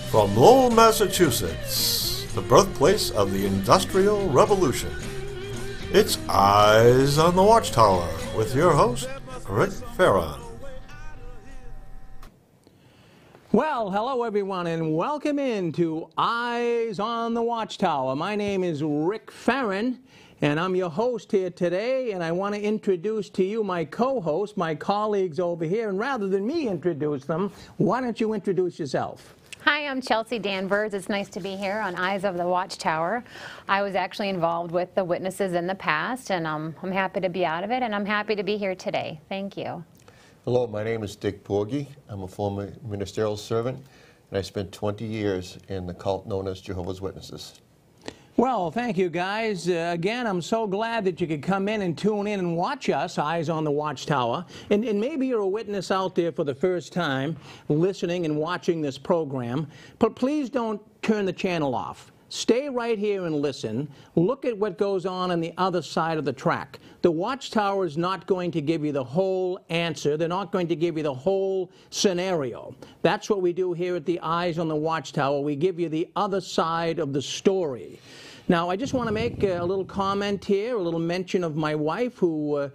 From Lowell, Massachusetts, the birthplace of the Industrial Revolution, it's Eyes on the Watchtower with your host, Rick Farron. Well, hello everyone, and welcome into Eyes on the Watchtower. My name is Rick Farron, and I'm your host here today, and I want to introduce to you my co-hosts, my colleagues over here, and rather than me introduce them, why don't you introduce yourself? Hi, I'm Chelsea Danvers. It's nice to be here on Eyes of the Watchtower. I was actually involved with the witnesses in the past, and I'm happy to be out of it, and I'm happy to be here today. Thank you. Hello, my name is Dick Porgy. I'm a former ministerial servant, and I spent 20 years in the cult known as Jehovah's Witnesses. Well, thank you, guys. Again, I'm so glad that you could come in and tune in and watch us, Eyes on the Watchtower. And maybe you're a witness out there for the first time, listening and watching this program. But please don't turn the channel off. Stay right here and listen. Look at what goes on the other side of the track. The Watchtower is not going to give you the whole answer. They're not going to give you the whole scenario. That's what we do here at the Eyes on the Watchtower. We give you the other side of the story. Now, I just want to make a little comment here, a little mention of my wife who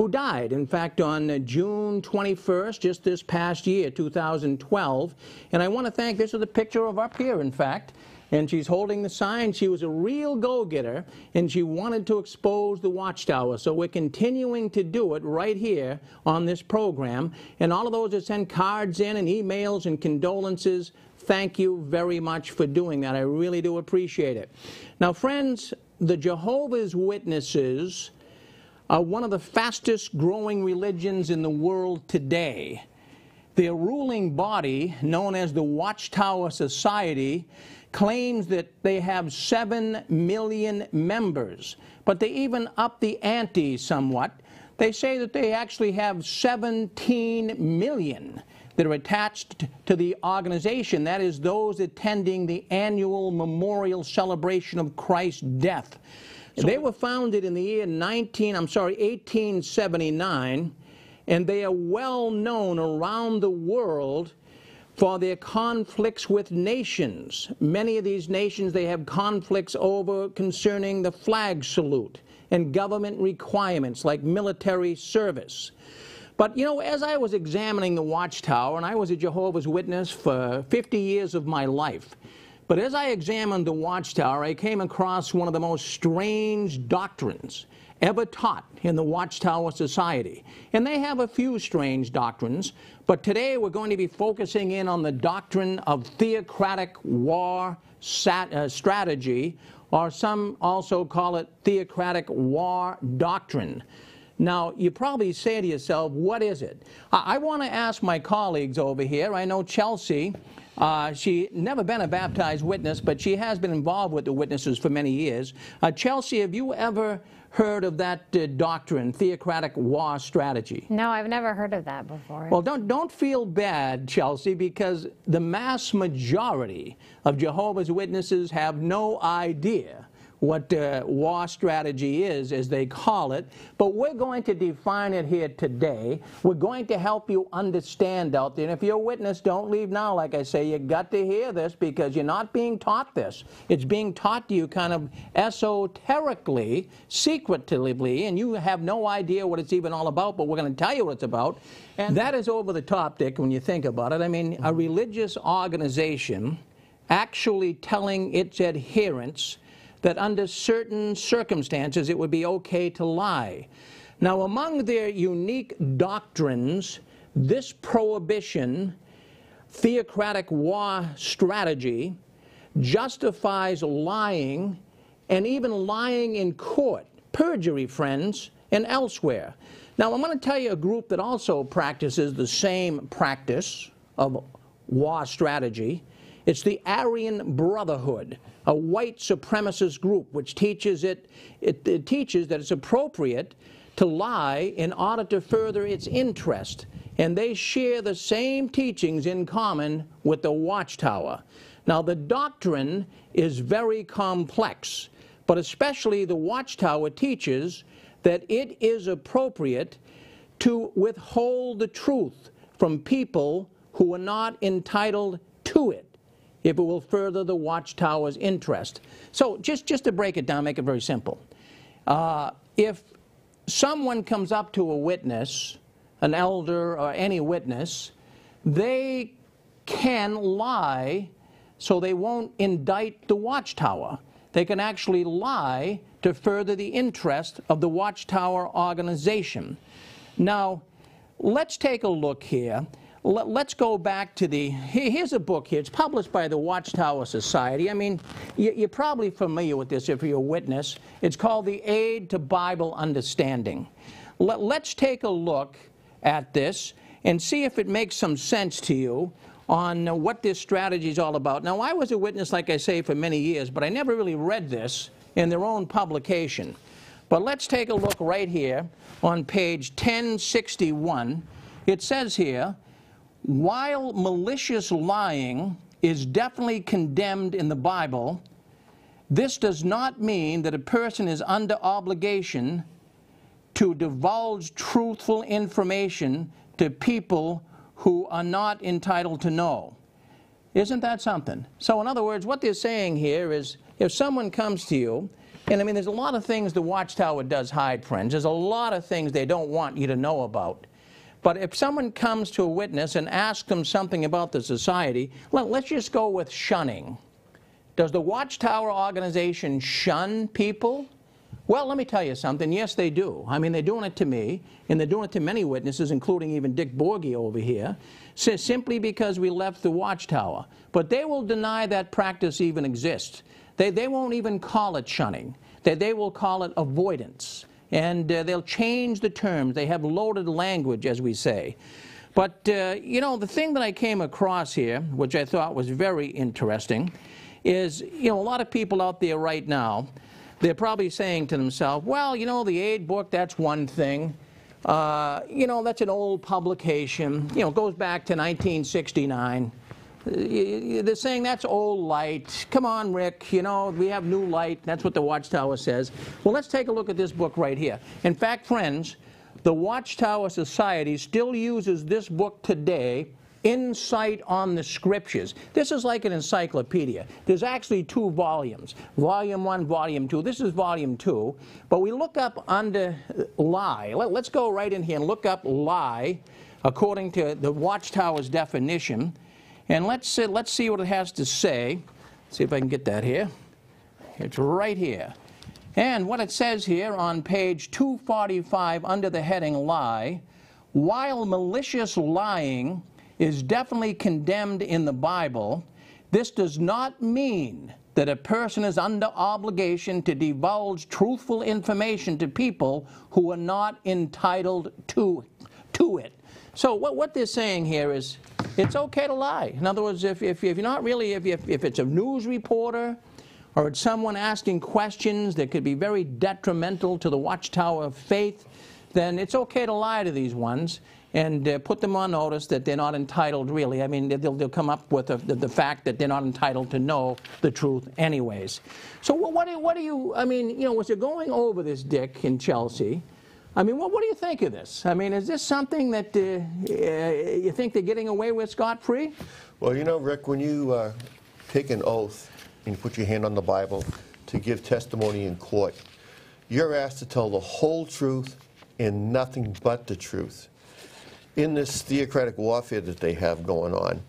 died, in fact, on June 21st, just this past year, 2012. And I want to thank, this is a picture of up here, in fact, and she's holding the sign. She was a real go-getter, and she wanted to expose the Watchtower. So we're continuing to do it right here on this program. And all of those that send cards in and emails and condolences, thank you very much for doing that. I really do appreciate it. Now, friends, the Jehovah's Witnesses are one of the fastest growing religions in the world today. Their ruling body, known as the Watchtower Society, claims that they have 7 million members, but they even up the ante somewhat. They say that they actually have 17 million that are attached to the organization. That is, those attending the annual memorial celebration of Christ's death. They were founded in the year 1879, and they are well known around the world for their conflicts with nations. Many of these nations, they have conflicts over concerning the flag salute and government requirements like military service. But, you know, as I was examining the Watchtower, and I was a Jehovah's Witness for 50 years of my life, but as I examined the Watchtower, I came across one of the most strange doctrines ever taught in the Watchtower Society. And they have a few strange doctrines, but today we're going to be focusing in on the doctrine of theocratic war strategy, or some also call it theocratic war doctrine. Now, you probably say to yourself, what is it? I want to ask my colleagues over here. I know Chelsea, she never been a baptized witness, but she has been involved with the witnesses for many years. Chelsea, have you ever heard of that doctrine, theocratic war strategy? No, I've never heard of that before. Well, don't feel bad, Chelsea, because the mass majority of Jehovah's Witnesses have no idea what war strategy is, as they call it, but we're going to define it here today. We're going to help you understand out there, and if you're a witness, don't leave now. Like I say, you got to hear this because you're not being taught this. It's being taught to you kind of esoterically, secretively, and you have no idea what it's even all about, but we're going to tell you what it's about. And that is over the top, Dick, when you think about it. I mean, a religious organization actually telling its adherents that under certain circumstances it would be okay to lie. Now, among their unique doctrines, this prohibition, theocratic war strategy, justifies lying, and even lying in court, perjury, friends, and elsewhere. Now, I'm going to tell you a group that also practices the same practice of war strategy. It's the Aryan Brotherhood, a white supremacist group which teaches it teaches that it's appropriate to lie in order to further its interest. And they share the same teachings in common with the Watchtower. Now, the doctrine is very complex, but especially the Watchtower teaches that it is appropriate to withhold the truth from people who are not entitled to it. if it will further the Watchtower's interest. So just to break it down, make it very simple. If someone comes up to a witness, an elder or any witness, they can lie so they won't indict the Watchtower. They can actually lie to further the interest of the Watchtower organization. Now, let's take a look here. Let's go back to here's a book here. It's published by the Watchtower Society. I mean, you're probably familiar with this if you're a witness. It's called The Aid to Bible Understanding. Let's take a look at this and see if it makes some sense to you on what this strategy is all about. Now, I was a witness, like I say, for many years, but I never really read this in their own publication. But let's take a look right here on page 1061. It says here, while malicious lying is definitely condemned in the Bible, this does not mean that a person is under obligation to divulge truthful information to people who are not entitled to know. Isn't that something? So in other words, what they're saying here is, if someone comes to you, and I mean, there's a lot of things the Watchtower does hide, friends. There's a lot of things they don't want you to know about. But if someone comes to a witness and asks them something about the society, let's just go with shunning. Does the Watchtower organization shun people? Well, let me tell you something. Yes, they do. I mean, they're doing it to me, and they're doing it to many witnesses, including even Dick Borgie over here, simply because we left the Watchtower. But they will deny that practice even exists. They won't even call it shunning. They will call it avoidance. And they'll change the terms. They have loaded language, as we say. But, you know, the thing that I came across here, which I thought was very interesting, is, you know, a lot of people out there right now, they're probably saying to themselves, well, you know, the aid book, that's one thing. You know, that's an old publication. You know, it goes back to 1969. They're saying that's old light. Come on, Rick, you know, we have new light. That's what the Watchtower says. Well, let's take a look at this book right here. In fact, friends, the Watchtower Society still uses this book today, Insight on the Scriptures. This is like an encyclopedia. There's actually 2 volumes, Volume 1, Volume 2. This is Volume 2. But we look up under lie. Let's go right in here and look up lie according to the Watchtower's definition. And let's see what it has to say. See if I can get that here. It's right here. And what it says here on page 245 under the heading lie, while malicious lying is definitely condemned in the Bible, this does not mean that a person is under obligation to divulge truthful information to people who are not entitled to it. So what they're saying here is, it's okay to lie. In other words, if you're not really, if it's a news reporter or it's someone asking questions that could be very detrimental to the Watchtower of faith, then it's okay to lie to these ones and put them on notice that they're not entitled really. I mean, they'll come up with the fact that they're not entitled to know the truth anyways. So what do you, I mean, you know, as you're going over this, Dick, in Chelsea, I mean, what do you think of this? I mean, is this something that you think they're getting away with scot-free? Well, you know, Rick, when you take an oath and you put your hand on the Bible to give testimony in court, you're asked to tell the whole truth and nothing but the truth. In this theocratic warfare that they have going on,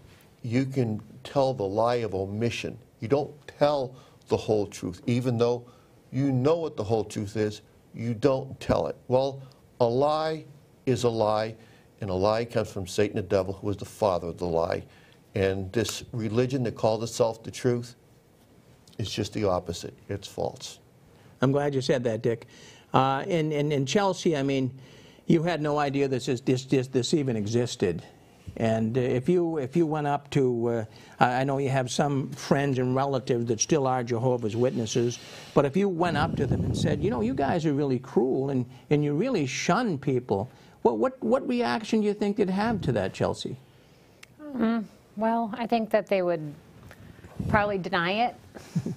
you can tell the lie of omission. You don't tell the whole truth, even though you know what the whole truth is. You don't tell it. Well, a lie is a lie, and a lie comes from Satan the devil, who is the father of the lie. And this religion that calls itself the truth is just the opposite. It's false. I'm glad you said that, Dick. In Chelsea, I mean, you had no idea this even existed. And if you went up to, I know you have some friends and relatives that still are Jehovah's Witnesses, but if you went up to them and said, you know, you guys are really cruel and you really shun people, what reaction do you think they'd have to that, Chelsea? Well, I think that they would probably deny it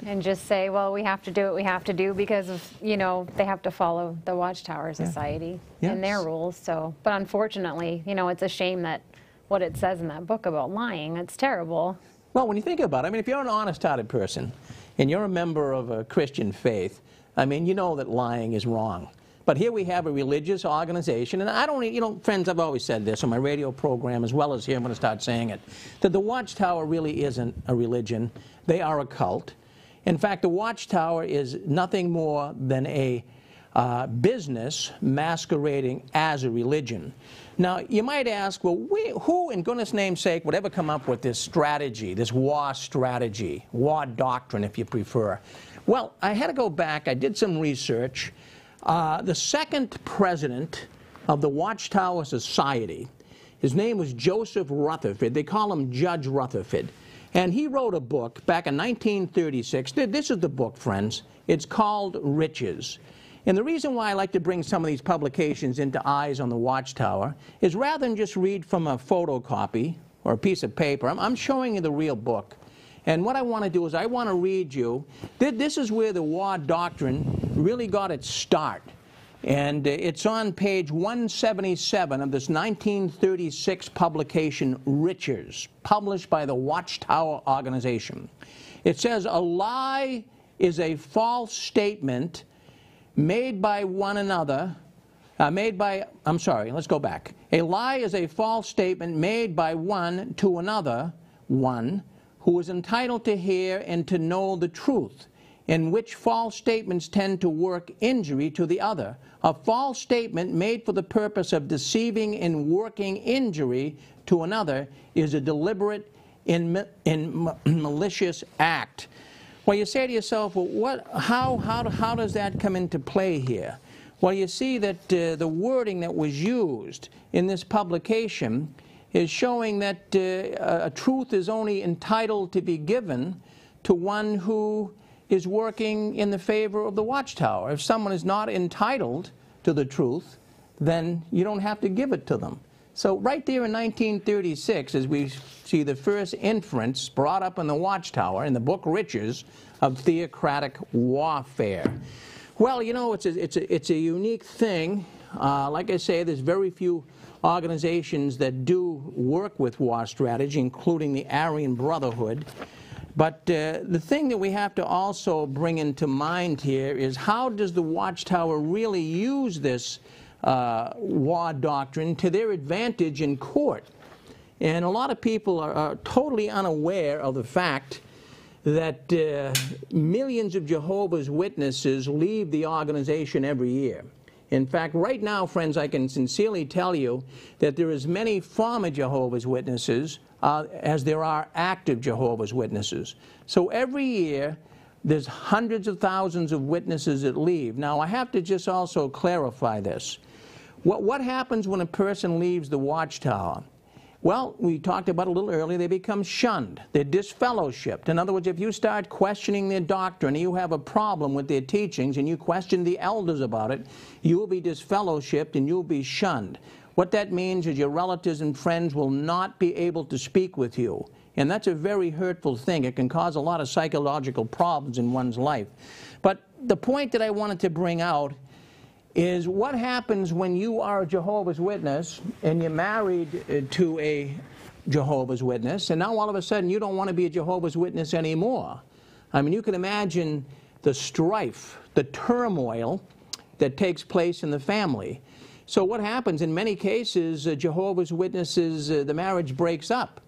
and just say, well, we have to do what we have to do because of, you know, they have to follow the Watchtower Society and their rules. So, but unfortunately, you know, it's a shame that what it says in that book about lying, it's terrible. Well, when you think about it, I mean, if you're an honest-hearted person and you're a member of a Christian faith, I mean, you know that lying is wrong. But here we have a religious organization, and I don't, you know, friends, I've always said this on my radio program as well as here, I'm going to start saying it, that the Watchtower really isn't a religion. They are a cult. In fact, the Watchtower is nothing more than a business masquerading as a religion. Now, you might ask, well, who, in goodness' name's sake, would ever come up with this strategy, this war strategy, war doctrine, if you prefer? Well, I had to go back. I did some research. The second president of the Watchtower Society, his name was Joseph Rutherford. They call him Judge Rutherford. And he wrote a book back in 1936. This is the book, friends. It's called Riches. And the reason why I like to bring some of these publications into Eyes on the Watchtower is rather than just read from a photocopy or a piece of paper, I'm showing you the real book. And what I want to do is I want to read you, this is where the war doctrine really got its start. And it's on page 177 of this 1936 publication, Riches, published by the Watchtower organization. It says, a lie is a false statement made by one another, let's go back. A lie is a false statement made by one to another, one, who is entitled to hear and to know the truth, in which false statements tend to work injury to the other. A false statement made for the purpose of deceiving and working injury to another is a deliberate and malicious act. Well, you say to yourself, well, how does that come into play here? Well, you see that the wording that was used in this publication is showing that a truth is only entitled to be given to one who is working in the favor of the Watchtower. If someone is not entitled to the truth, then you don't have to give it to them. So right there in 1936, as we see the first inference brought up in the Watchtower, in the book Riches, of theocratic warfare. Well, you know, it's a unique thing. Like I say, there's very few organizations that do work with war strategy, including the Aryan Brotherhood. But the thing that we have to also bring into mind here is, how does the Watchtower really use this war doctrine to their advantage in court? And a lot of people are totally unaware of the fact that millions of Jehovah's Witnesses leave the organization every year. In fact, right now, friends, I can sincerely tell you that there are as many former Jehovah's Witnesses as there are active Jehovah's Witnesses. So every year, there's hundreds of thousands of witnesses that leave. Now, I have to just also clarify this. What happens when a person leaves the Watchtower? Well, we talked about a little earlier, they become shunned. They're disfellowshipped. In other words, if you start questioning their doctrine, you have a problem with their teachings, and you question the elders about it, you will be disfellowshipped and you'll be shunned. What that means is your relatives and friends will not be able to speak with you. And that's a very hurtful thing. It can cause a lot of psychological problems in one's life. But the point that I wanted to bring out is, what happens when you are a Jehovah's Witness and you're married to a Jehovah's Witness, and now all of a sudden you don't want to be a Jehovah's Witness anymore. I mean, you can imagine the strife, the turmoil that takes place in the family. So what happens in many cases, Jehovah's Witnesses, the marriage breaks up.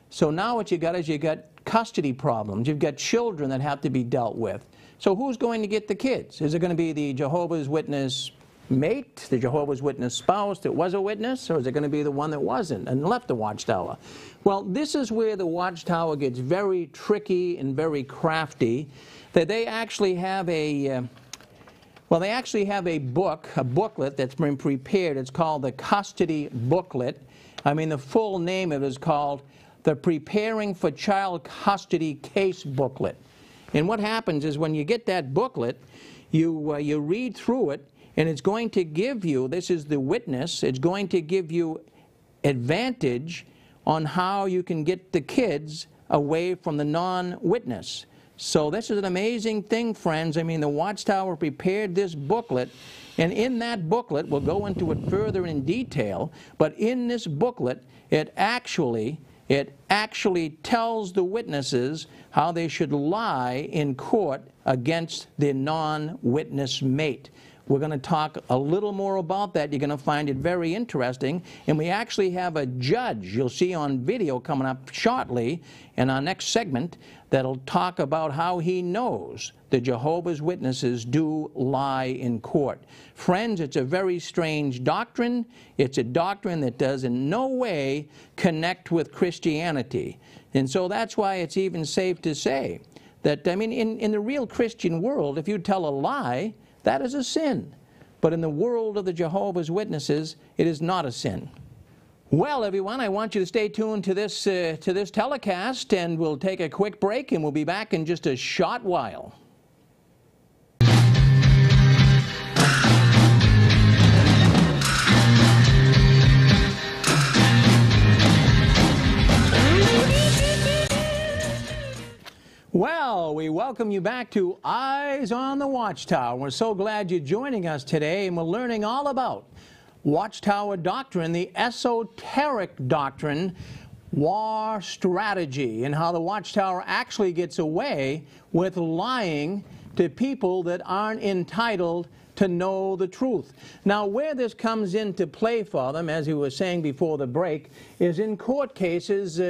So now what you got is you got custody problems. You've got children that have to be dealt with. So who's going to get the kids? Is it going to be the Jehovah's Witness mate, the Jehovah's Witness spouse that was a witness, or is it going to be the one that wasn't and left the Watchtower? Well, this is where the Watchtower gets very tricky and very crafty. That they actually have a booklet that's been prepared. It's called the Custody Booklet. I mean, the full name of it is called the Preparing for Child Custody Case Booklet. And what happens is, when you get that booklet, you read through it, and it's going to give you, this is the witness, it's going to give you advantage on how you can get the kids away from the non-witness. So this is an amazing thing, friends. I mean, the Watchtower prepared this booklet, and in that booklet, we'll go into it further in detail, but in this booklet, it actually It actually tells the witnesses how they should lie in court against their non-witness mate. We're going to talk a little more about that. You're going to find it very interesting. And we actually have a judge you'll see on video coming up shortly in our next segment that'll talk about how he knows the Jehovah's Witnesses do lie in court. Friends, it's a very strange doctrine. It's a doctrine that does in no way connect with Christianity. And so that's why it's even safe to say that, I mean, in the real Christian world, if you tell a lie, that is a sin. But in the world of the Jehovah's Witnesses, it is not a sin. Well, everyone, I want you to stay tuned to this telecast, and we'll take a quick break, and we'll be back in just a short while. Well, we welcome you back to Eyes on the Watchtower. We're so glad you're joining us today, and we're learning all about Watchtower doctrine, the esoteric doctrine, war strategy, and how the Watchtower actually gets away with lying to people that aren't entitled to know the truth. Now, where this comes into play for them, as we were saying before the break, is in court cases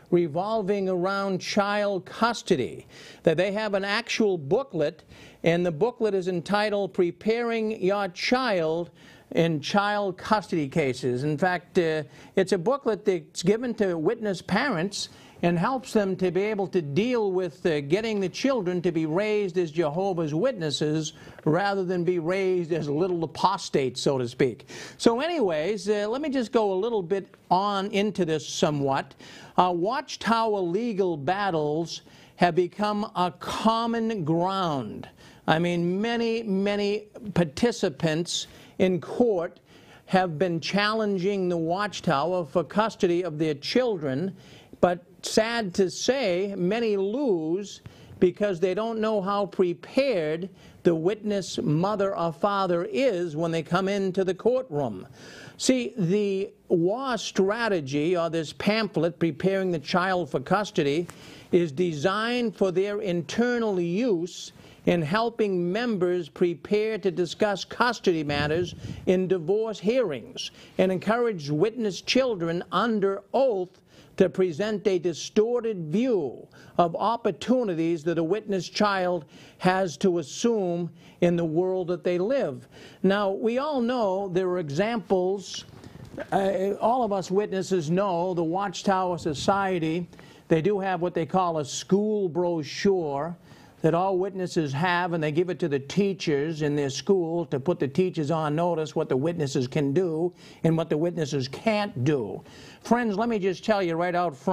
revolving around child custody. That they have an actual booklet, and the booklet is entitled Preparing Your Child in Child Custody Cases. In fact, it's a booklet that's given to witness parents and helps them to be able to deal with getting the children to be raised as Jehovah's Witnesses rather than be raised as little apostates, so to speak. So anyways, let me just go a little bit on into this somewhat. Watchtower legal battles have become a common ground. I mean, many participants in court have been challenging the Watchtower for custody of their children, but sad to say, many lose because they don't know how prepared the witness mother or father is when they come into the courtroom. See, the war strategy, or this pamphlet, Preparing the Child for Custody, is designed for their internal use in helping members prepare to discuss custody matters in divorce hearings and encourage witness children under oath to present a distorted view of opportunities that a witness child has to assume in the world that they live. Now, we all know there are examples, all of us witnesses know the Watchtower Society, they do have what they call a school brochure that all witnesses have, and they give it to the teachers in their school to put the teachers on notice what the witnesses can do and what the witnesses can't do. Friends, let me just tell you right out front,